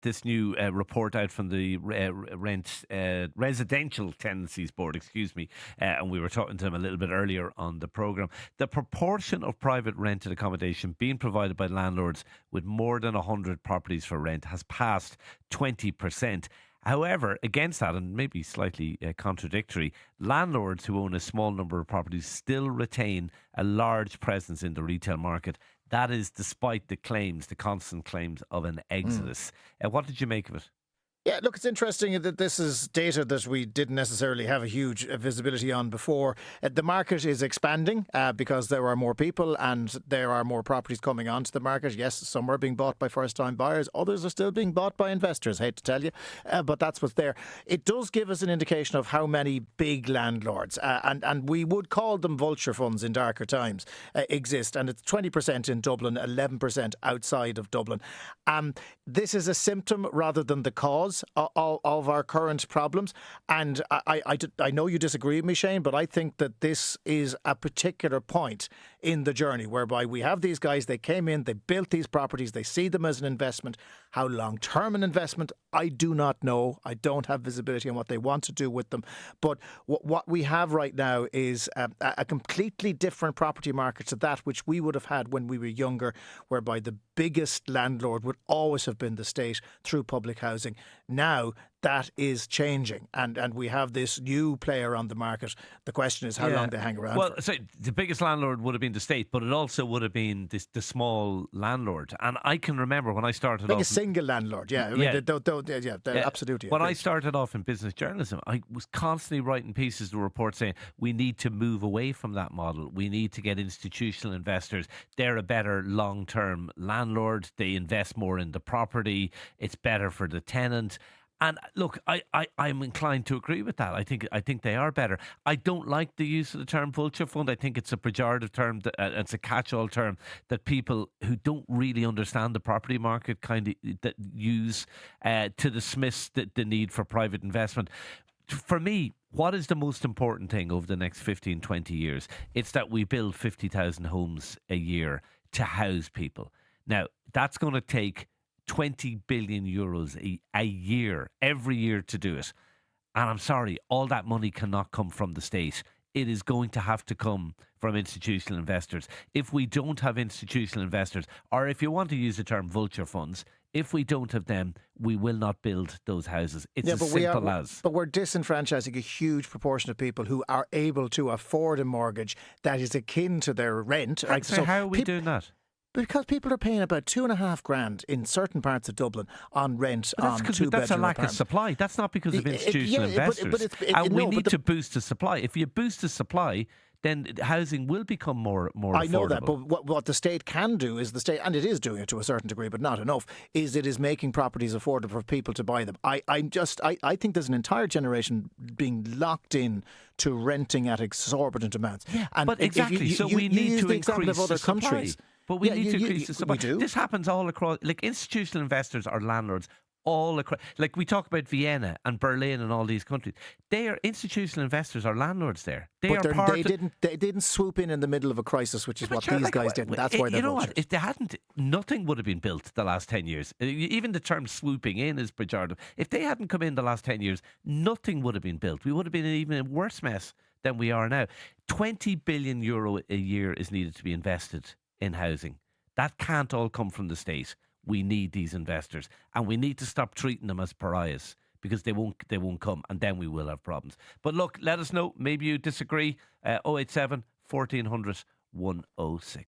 this new report out from the Residential Tenancies Board, and we were talking to them a little bit earlier on the programme. The proportion of private rented accommodation being provided by landlords with more than 100 properties for rent has passed 20%. However, against that, and maybe slightly contradictory, landlords who own a small number of properties still retain a large presence in the retail market. That is despite the constant claims of an exodus. What did you make of it? Yeah, look, it's interesting that this is data that we didn't necessarily have a huge visibility on before. The market is expanding because there are more people and there are more properties coming onto the market. Yes, some are being bought by first-time buyers. Others are still being bought by investors, hate to tell you. But that's what's there. It does give us an indication of how many big landlords, and we would call them vulture funds in darker times, exist. And it's 20% in Dublin, 11% outside of Dublin. This is a symptom rather than the cause of our current problems. And I know you disagree with me, Shane, but I think that this is a particular point in the journey whereby we have these guys, they came in, they built these properties, they see them as an investment. How long-term an investment, I do not know. I don't have visibility on what they want to do with them. But what we have right now is a completely different property market to that which we would have had when we were younger, whereby the biggest landlord would always have been the state through public housing. Now that is changing, and we have this new player on the market. The question is how long they hang around. Well, so the biggest landlord would have been the state, but it also would have been the small landlord. And I can remember when I started like off, a single landlord. Absolutely. When I started off in business journalism, I was constantly writing pieces of reports saying we need to move away from that model. We need to get institutional investors. They're a better long-term landlord. They invest more in the property. It's better for the tenant. And look, I'm inclined to agree with that. I think they are better. I don't like the use of the term vulture fund. I think it's a pejorative term. It's a catch-all term that people who don't really understand the property market kind of that use to dismiss the need for private investment. For me, what is the most important thing over the next 15, 20 years? It's that we build 50,000 homes a year to house people. Now, that's going to take 20 billion euros a year, every year to do it. And I'm sorry, all that money cannot come from the state. It is going to have to come from institutional investors. If we don't have institutional investors, or if you want to use the term vulture funds, if we don't have them, we will not build those houses. It's as simple as. But we're disenfranchising a huge proportion of people who are able to afford a mortgage that is akin to their rent. So how are we doing that? Because people are paying about $2,500 in certain parts of Dublin on rent on two-bedroom apartments. That's a lack of supply. That's not because of institutional investors. We need to boost the supply. If you boost the supply, then housing will become more affordable. I know that, but what the state can do is and it is doing it to a certain degree, but not enough, is it is making properties affordable for people to buy them. I think there's an entire generation being locked in to renting at exorbitant amounts. Yeah, but exactly. So we need to increase the supply. Countries. But we need to increase the supply. This happens all across. Like institutional investors or landlords all across. Like we talk about Vienna and Berlin and all these countries. They are institutional investors or landlords there. They didn't swoop in the middle of a crisis, which is what these guys did. That's why they're you know what? If they hadn't, nothing would have been built the last 10 years. Even the term swooping in is pejorative. If they hadn't come in the last 10 years, nothing would have been built. We would have been in even a worse mess than we are now. 20 billion euro a year is needed to be invested in housing. That can't all come from the state. We need these investors, and we need to stop treating them as pariahs, because they won't come, and then we will have problems. But look, let us know. Maybe you disagree. 087 1400 106.